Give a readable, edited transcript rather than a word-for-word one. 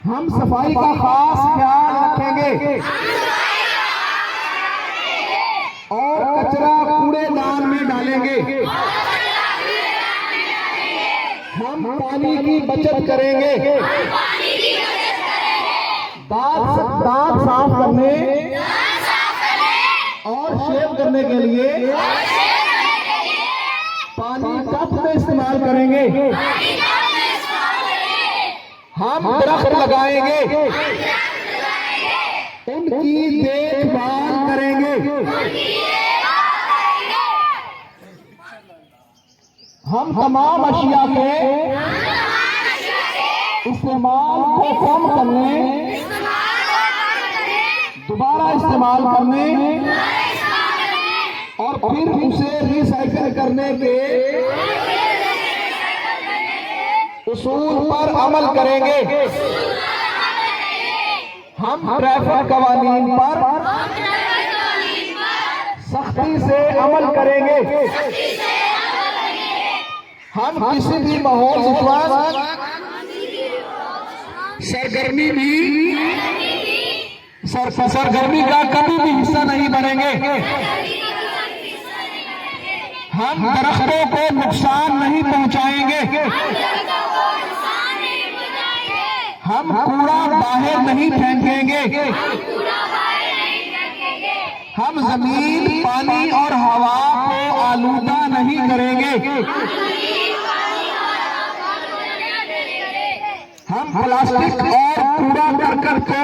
हम सफाई का खास ख्याल रखेंगे और कचरा कूड़ेदान में डालेंगे। हम पानी की बचत करेंगे। दांत साफ करने और शेव करने के लिए पानी कप में इस्तेमाल करेंगे। हम दरख्त लगाएंगे, उनकी देखभाल करेंगे। हम तमाम अशिया के इस्तेमाल को कम करने, दोबारा इस्तेमाल करने और फिर उसे रिसाइकिल करने के उसूल पर अमल करेंगे। हम ट्रैफिक कवानीन पर सख्ती से अमल करेंगे। हम किसी भी माहौल सरगर्मी का कभी भी हिस्सा नहीं बनेंगे। हम दरख्तों को नुकसान नहीं पहुंचाएंगे। हम कूड़ा बाहर नहीं फेंकेंगे। हम जमीन, पानी और हवा को आलूदा नहीं करेंगे। हम प्लास्टिक और कूड़ा करकट को